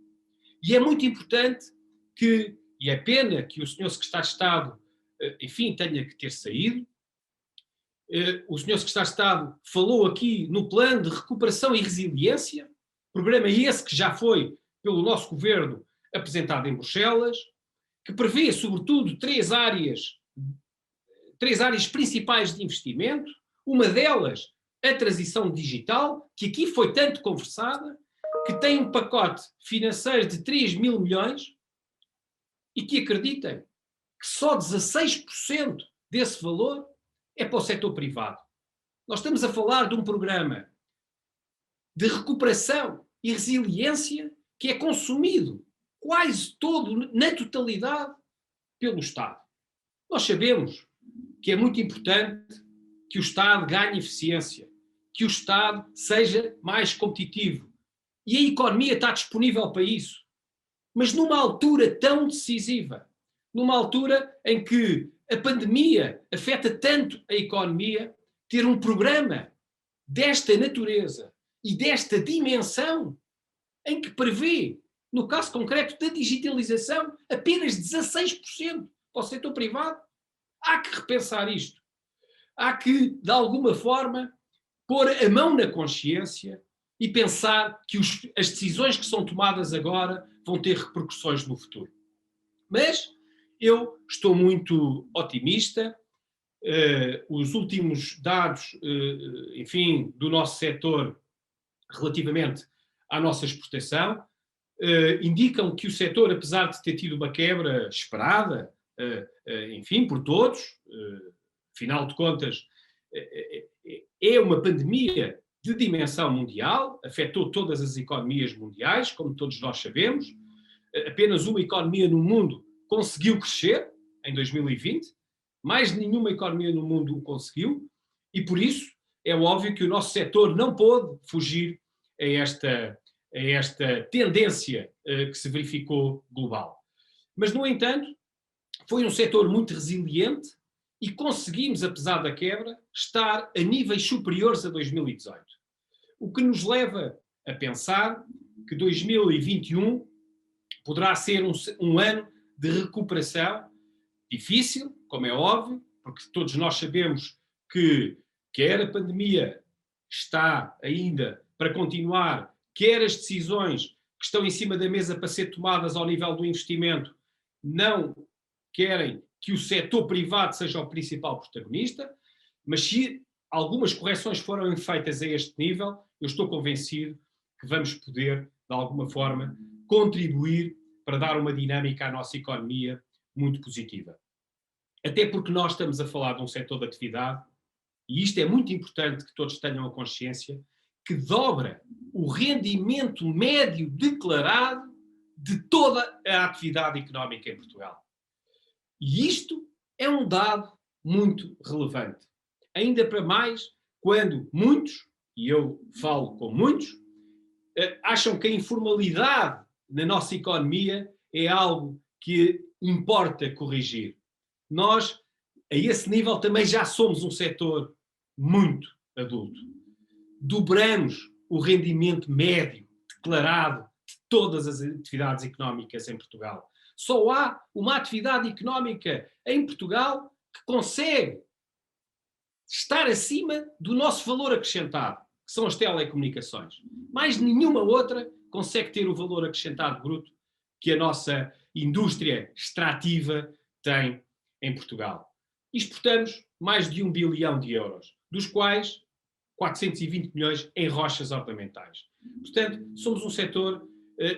E é muito importante que, e é pena que o Sr. Secretário de Estado, enfim, tenha que ter saído. O Sr. Secretário de Estado falou aqui no plano de recuperação e resiliência, programa esse que já foi pelo nosso governo apresentado em Bruxelas, que prevê, sobretudo, três áreas principais de investimento. Uma delas, a transição digital, que aqui foi tanto conversada, que tem um pacote financeiro de 3 mil milhões e que, acreditem, que só 16% desse valor é para o setor privado. Nós estamos a falar de um programa de recuperação e resiliência que é consumido quase todo, na totalidade, pelo Estado. Nós sabemos que é muito importante que o Estado ganhe eficiência, que o Estado seja mais competitivo. E a economia está disponível para isso. Mas numa altura tão decisiva, numa altura em que a pandemia afeta tanto a economia, ter um programa desta natureza e desta dimensão, em que prevê, no caso concreto da digitalização, apenas 16% para o setor privado, há que repensar isto. Há que, de alguma forma, pôr a mão na consciência e pensar que as decisões que são tomadas agora vão ter repercussões no futuro. Mas eu estou muito otimista. Os últimos dados, enfim, do nosso setor relativamente à nossa exportação indicam que o setor, apesar de ter tido uma quebra esperada, enfim, por todos, afinal de contas, é uma pandemia de dimensão mundial, afetou todas as economias mundiais, como todos nós sabemos. Apenas uma economia no mundo conseguiu crescer em 2020, mais nenhuma economia no mundo o conseguiu, e por isso é óbvio que o nosso setor não pôde fugir a esta tendência que se verificou global. Mas, no entanto, foi um setor muito resiliente e conseguimos, apesar da quebra, estar a níveis superiores a 2018. O que nos leva a pensar que 2021 poderá ser um ano de recuperação difícil, como é óbvio, porque todos nós sabemos que quer a pandemia está ainda para continuar, quer as decisões que estão em cima da mesa para ser tomadas ao nível do investimento não querem que o setor privado seja o principal protagonista, mas se algumas correções foram feitas a este nível, eu estou convencido que vamos poder, de alguma forma, contribuir para dar uma dinâmica à nossa economia muito positiva. Até porque nós estamos a falar de um setor de atividade, e isto é muito importante que todos tenham a consciência, que dobra o rendimento médio declarado de toda a atividade económica em Portugal. E isto é um dado muito relevante. Ainda para mais quando muitos, e eu falo com muitos, acham que a informalidade na nossa economia é algo que importa corrigir. Nós, a esse nível, também já somos um setor muito adulto. Dobramos o rendimento médio declarado de todas as atividades económicas em Portugal. Só há uma atividade económica em Portugal que consegue estar acima do nosso valor acrescentado, que são as telecomunicações. Mais nenhuma outra consegue ter o valor acrescentado bruto que a nossa indústria extrativa tem em Portugal. Exportamos mais de 1 bilhão de euros, dos quais 420 milhões em rochas ornamentais. Portanto, somos um setor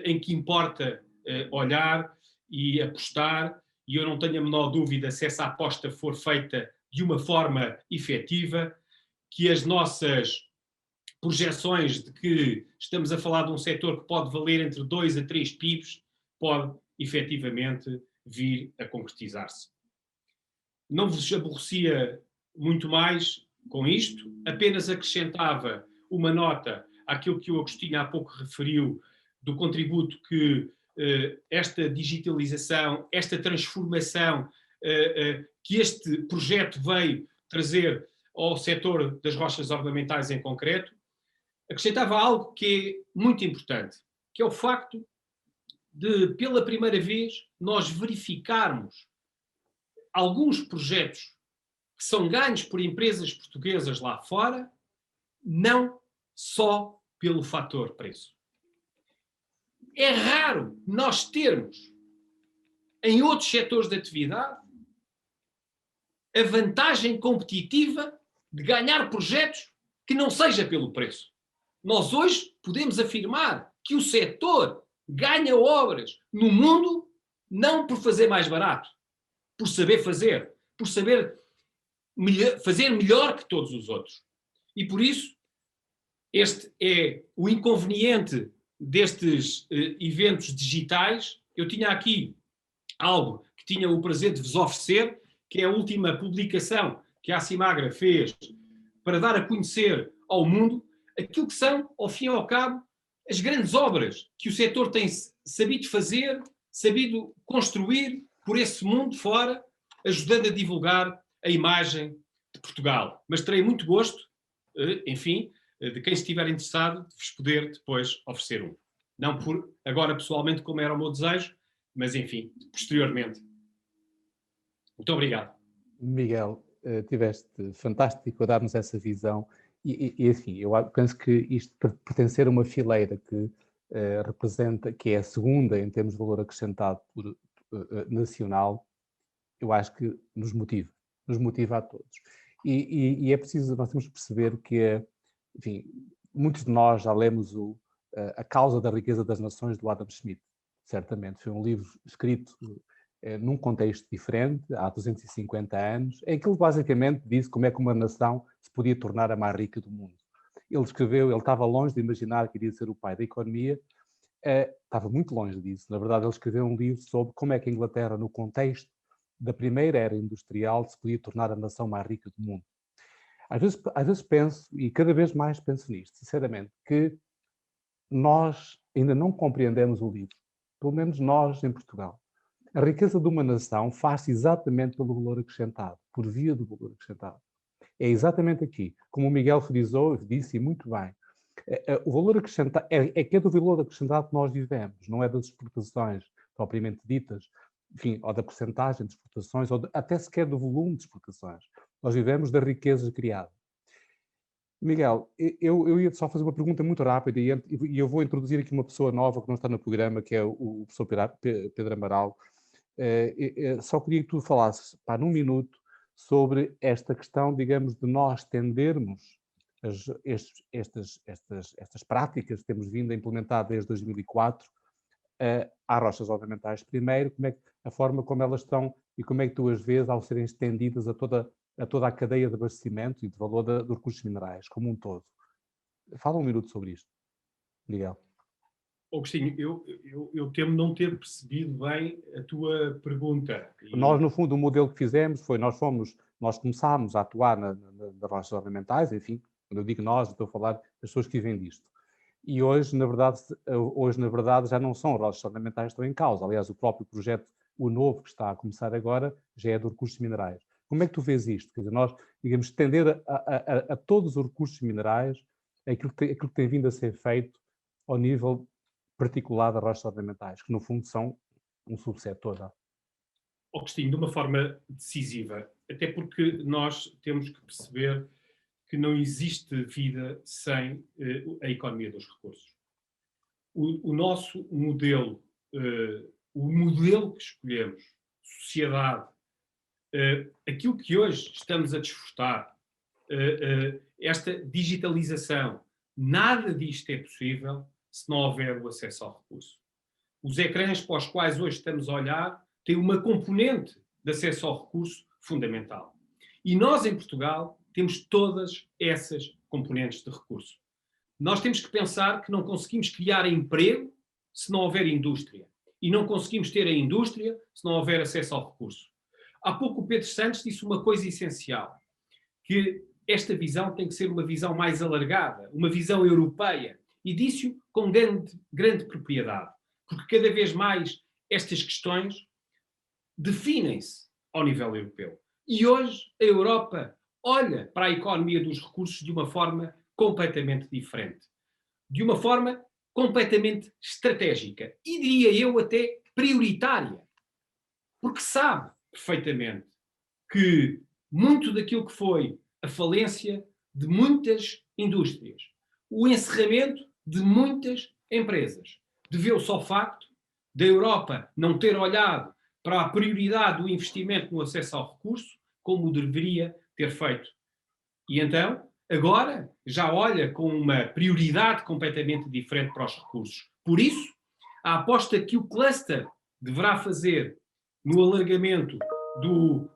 em que importa olhar e apostar, e eu não tenho a menor dúvida, se essa aposta for feita de uma forma efetiva, que as nossas projeções de que estamos a falar de um setor que pode valer entre 2 a 3 PIBs, pode efetivamente vir a concretizar-se. Não vos aborrecia muito mais com isto, apenas acrescentava uma nota àquilo que o Agostinho há pouco referiu, do contributo que esta digitalização, esta transformação que este projeto veio trazer ao setor das rochas ornamentais em concreto, acrescentava algo que é muito importante, que é o facto de, pela primeira vez, nós verificarmos alguns projetos que são ganhos por empresas portuguesas lá fora, não só pelo fator preço. É raro nós termos, em outros setores de atividade, a vantagem competitiva de ganhar projetos que não seja pelo preço. Nós hoje podemos afirmar que o setor ganha obras no mundo não por fazer mais barato, por saber fazer, por saber fazer melhor que todos os outros. E por isso, este é o inconveniente destes eventos digitais. Eu tinha aqui algo que tinha o prazer de vos oferecer, que é a última publicação que a Acimagra fez para dar a conhecer ao mundo aquilo que são, ao fim e ao cabo, as grandes obras que o setor tem sabido fazer, sabido construir por esse mundo fora, ajudando a divulgar a imagem de Portugal. Mas terei muito gosto, enfim, de quem estiver interessado, de vos poder depois oferecer um. Não por agora pessoalmente, como era o meu desejo, mas enfim, posteriormente. Muito obrigado. Miguel, tiveste fantástico a dar-nos essa visão e assim, eu penso que isto pertencer a uma fileira que representa, que é a segunda em termos de valor acrescentado por nacional, eu acho que nos motiva a todos. E é preciso, nós temos que perceber que, enfim, muitos de nós já lemos A Causa da Riqueza das Nações, do Adam Smith, certamente. Foi um livro escrito num contexto diferente, há 250 anos, em que ele basicamente disse como é que uma nação se podia tornar a mais rica do mundo. Ele escreveu, ele estava longe de imaginar que iria ser o pai da economia, estava muito longe disso. Na verdade, ele escreveu um livro sobre como é que a Inglaterra, no contexto da primeira era industrial, se podia tornar a nação mais rica do mundo. Às vezes penso, e cada vez mais penso nisto, sinceramente, que nós ainda não compreendemos o livro, pelo menos nós em Portugal. A riqueza de uma nação faz-se exatamente pelo valor acrescentado, por via do valor acrescentado. É exatamente aqui, como o Miguel frisou, disse muito bem, o valor acrescentado é que é do valor acrescentado que nós vivemos, não é das exportações propriamente ditas, enfim, ou da percentagem de exportações, ou até sequer do volume de exportações. Nós vivemos da riqueza criada. Miguel, eu ia só fazer uma pergunta muito rápida e eu vou introduzir aqui uma pessoa nova que não está no programa, que é o professor Pedro Amaral. Só queria que tu falasses, num minuto, sobre esta questão, digamos, de nós tendermos estas práticas que temos vindo a implementar desde 2004 às rochas ornamentais primeiro, como é que, a forma como elas estão e como é que tu as vês ao serem estendidas a toda a cadeia de abastecimento e de valor dos recursos minerais, como um todo. Fala um minuto sobre isto, Miguel. Agostinho, eu temo não ter percebido bem a tua pergunta. Nós, no fundo, o modelo que fizemos foi, nós começámos a atuar nas rochas ornamentais, enfim, quando eu digo nós, estou a falar das pessoas que vivem disto. E hoje, na verdade, já não são rochas ornamentais que estão em causa. Aliás, o próprio projeto, o novo que está a começar agora, já é de recursos minerais. Como é que tu vês isto? Quer dizer, nós, digamos, estender a todos os recursos minerais aquilo que tem vindo a ser feito ao nível particular das rochas ornamentais, que no fundo são um subsetor. Agostinho, de uma forma decisiva, até porque nós temos que perceber que não existe vida sem a economia dos recursos. O nosso modelo, o modelo que escolhemos, sociedade, aquilo que hoje estamos a desfrutar, esta digitalização, nada disto é possível se não houver o acesso ao recurso. Os ecrãs para os quais hoje estamos a olhar têm uma componente de acesso ao recurso fundamental. E nós, em Portugal, temos todas essas componentes de recurso. Nós temos que pensar que não conseguimos criar emprego se não houver indústria. E não conseguimos ter a indústria se não houver acesso ao recurso. Há pouco o Pedro Santos disse uma coisa essencial, que esta visão tem que ser uma visão mais alargada, uma visão europeia. E disse-o com grande propriedade, porque cada vez mais estas questões definem-se ao nível europeu. E hoje a Europa olha para a economia dos recursos de uma forma completamente diferente. De uma forma completamente estratégica. E diria eu até prioritária. Porque sabe perfeitamente que muito daquilo que foi a falência de muitas indústrias, o encerramento de muitas empresas, deveu-se ao facto da Europa não ter olhado para a prioridade do investimento no acesso ao recurso como deveria ter feito. E então, agora, já olha com uma prioridade completamente diferente para os recursos. Por isso, a aposta que o cluster deverá fazer no alargamento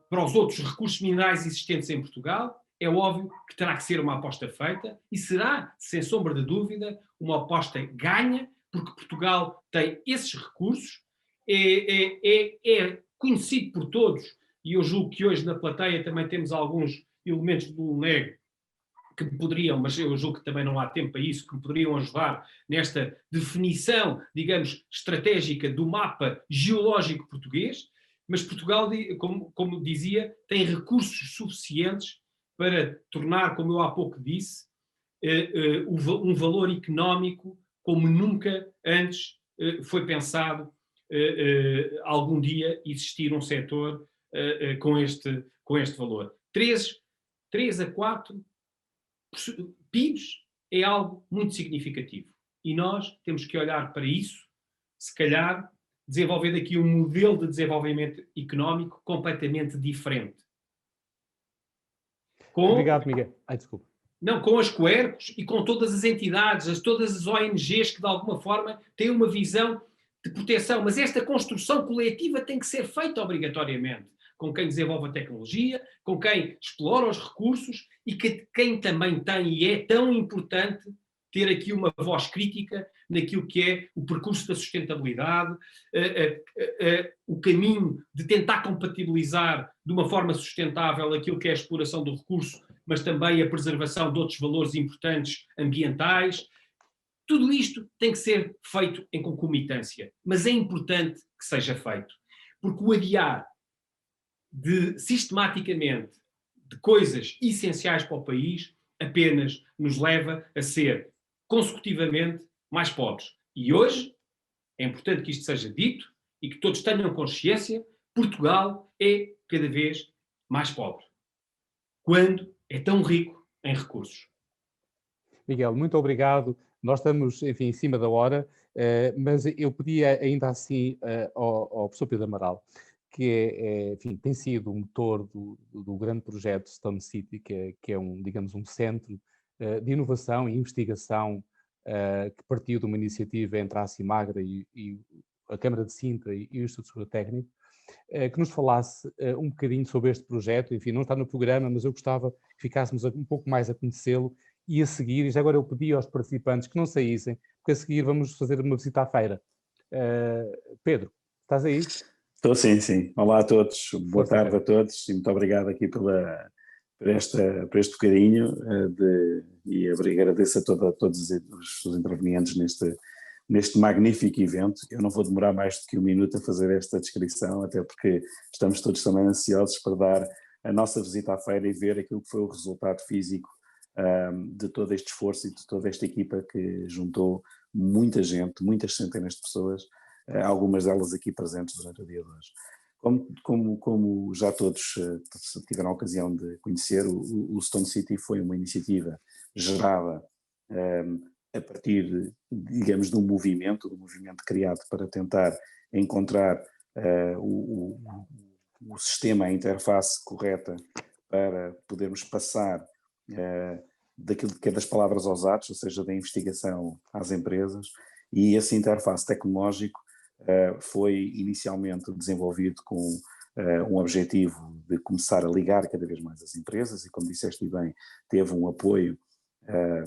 para os outros recursos minerais existentes em Portugal, é óbvio que terá que ser uma aposta feita e será, sem sombra de dúvida, uma aposta ganha, porque Portugal tem esses recursos, é conhecido por todos, e eu julgo que hoje na plateia também temos alguns elementos do LUNEG que poderiam, mas eu julgo que também não há tempo para isso, que poderiam ajudar nesta definição, digamos, estratégica do mapa geológico português, mas Portugal, como dizia, tem recursos suficientes para tornar, como eu há pouco disse, um valor económico como nunca antes foi pensado algum dia existir um setor com este valor. 3 a 4 PIBs é algo muito significativo. E nós temos que olhar para isso, se calhar, desenvolver daqui um modelo de desenvolvimento económico completamente diferente. Obrigado, Miguel. Desculpa. Não, com as Quercus e com todas as entidades, todas as ONGs que de alguma forma têm uma visão de proteção. Mas esta construção coletiva tem que ser feita obrigatoriamente com quem desenvolve a tecnologia, com quem explora os recursos e quem também tem, e é tão importante, ter aqui uma voz crítica naquilo que é o percurso da sustentabilidade, o caminho de tentar compatibilizar de uma forma sustentável aquilo que é a exploração do recurso, mas também a preservação de outros valores importantes ambientais. Tudo isto tem que ser feito em concomitância, mas é importante que seja feito, porque o adiar sistematicamente de coisas essenciais para o país apenas nos leva a ser consecutivamente mais pobres. E hoje é importante que isto seja dito e que todos tenham consciência, Portugal é cada vez mais pobre, quando é tão rico em recursos. Miguel, muito obrigado. Nós estamos, enfim, em cima da hora, mas eu pedia ainda assim ao professor Pedro Amaral, que enfim, tem sido o motor do grande projeto Stone City, que é digamos, um centro de inovação e investigação que partiu de uma iniciativa entre a Cimagra e a Câmara de Sintra e o Instituto Superior Técnico, que nos falasse um bocadinho sobre este projeto. Enfim, não está no programa, mas eu gostava que ficássemos um pouco mais a conhecê-lo e a seguir, e já agora eu pedi aos participantes que não saíssem, porque a seguir vamos fazer uma visita à feira. Pedro, estás aí? Estou sim, sim. Olá a todos, boa Força, tarde Pedro. a todos e muito obrigado aqui por este bocadinho e agradeço a todos os intervenientes neste magnífico evento. Eu não vou demorar mais do que 1 minuto a fazer esta descrição, até porque estamos todos também ansiosos para dar a nossa visita à feira e ver aquilo que foi o resultado físico de todo este esforço e de toda esta equipa que juntou muita gente, muitas centenas de pessoas, algumas delas aqui presentes durante o dia de hoje. Como já todos tiveram a ocasião de conhecer, o Stone City foi uma iniciativa gerada a partir, digamos, de um movimento criado para tentar encontrar o sistema, a interface correta para podermos passar daquilo que é das palavras aos atos, ou seja, da investigação às empresas, e esse interface tecnológico foi inicialmente desenvolvido com um objetivo de começar a ligar cada vez mais as empresas, e como disseste bem, teve um apoio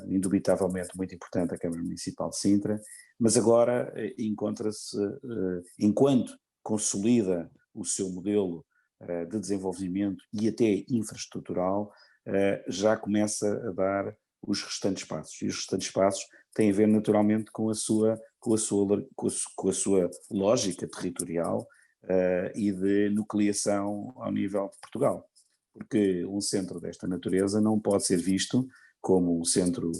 indubitavelmente muito importante da Câmara Municipal de Sintra, mas agora encontra-se, enquanto consolida o seu modelo de desenvolvimento e até infraestrutural, já começa a dar os restantes passos, e os restantes passos têm a ver naturalmente com a sua lógica territorial e de nucleação ao nível de Portugal, porque um centro desta natureza não pode ser visto como um centro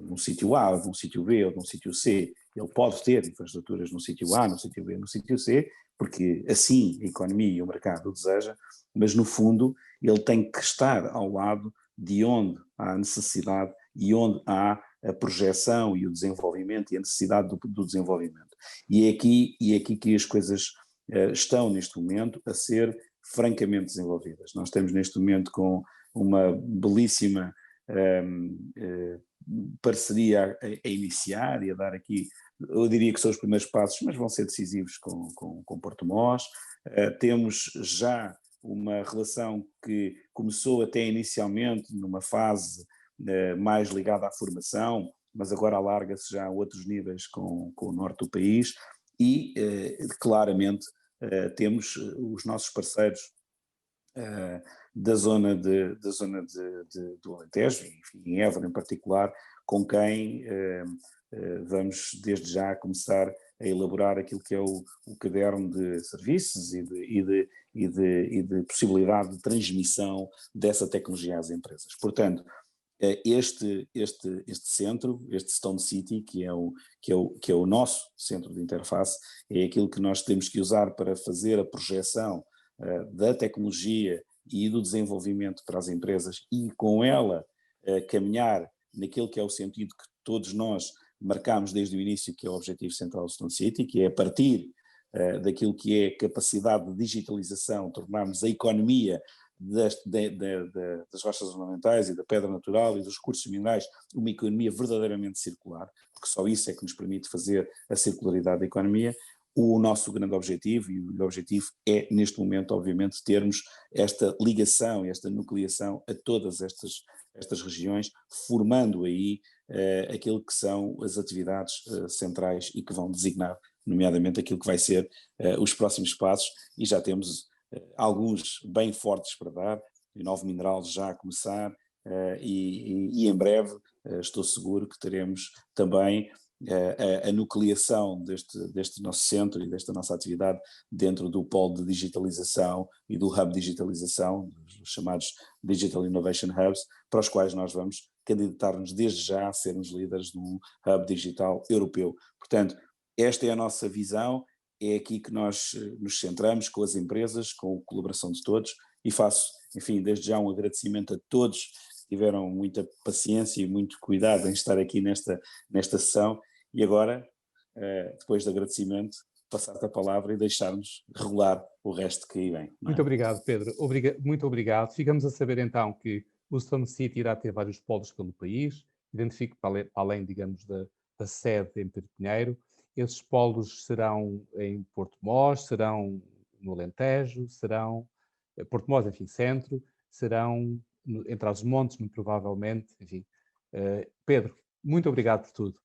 num sítio A, num sítio B ou num sítio C. Ele pode ter infraestruturas no sítio A, no sítio B, no sítio C, porque assim a economia e o mercado o deseja, mas no fundo ele tem que estar ao lado de onde há necessidade e onde há a projeção e o desenvolvimento e a necessidade do desenvolvimento. E é aqui que as coisas estão neste momento a ser francamente desenvolvidas. Nós estamos neste momento com uma belíssima parceria a iniciar e a dar aqui, eu diria que são os primeiros passos, mas vão ser decisivos com Porto Mós. Temos já uma relação que começou até inicialmente numa fase mais ligada à formação, mas agora alarga-se já a outros níveis com o norte do país e claramente temos os nossos parceiros da zona do Alentejo, enfim, em Évora em particular, com quem vamos desde já começar a elaborar aquilo que é o caderno de serviços e de possibilidade de transmissão dessa tecnologia às empresas. Portanto, este centro, este Stone City, que é o nosso centro de interface, é aquilo que nós temos que usar para fazer a projeção da tecnologia e do desenvolvimento para as empresas e com ela caminhar naquilo que é o sentido que todos nós marcámos desde o início, que é o objetivo central do Stone City, que é a partir daquilo que é capacidade de digitalização, tornarmos a economia das rochas ornamentais e da pedra natural e dos recursos minerais uma economia verdadeiramente circular, porque só isso é que nos permite fazer a circularidade da economia. O nosso grande objetivo, e o objetivo é, neste momento, obviamente, termos esta ligação, esta nucleação a todas estas regiões, formando aí aquilo que são as atividades centrais e que vão designar, nomeadamente, aquilo que vai ser os próximos passos, e já temos alguns bem fortes para dar, o novo mineral já a começar, e em breve estou seguro que teremos também a nucleação deste nosso centro e desta nossa atividade dentro do polo de digitalização e do hub de digitalização, os chamados Digital Innovation Hubs, para os quais nós vamos candidatar-nos desde já a sermos líderes de um hub digital europeu. Portanto, esta é a nossa visão, é aqui que nós nos centramos com as empresas, com a colaboração de todos, e faço, enfim, desde já um agradecimento a todos que tiveram muita paciência e muito cuidado em estar aqui nesta sessão. E agora, depois do agradecimento, passar-te a palavra e deixar-nos regular o resto que aí vem. Muito obrigado, Pedro. Muito obrigado. Ficamos a saber então que o Stone City irá ter vários polos pelo país, identifico para além, digamos, da sede em Pedro Pinheiro, Esses polos serão em Porto Mós, serão no Alentejo, serão Porto Mós, enfim, centro, serão entre os montes, muito provavelmente, enfim. Pedro, muito obrigado por tudo.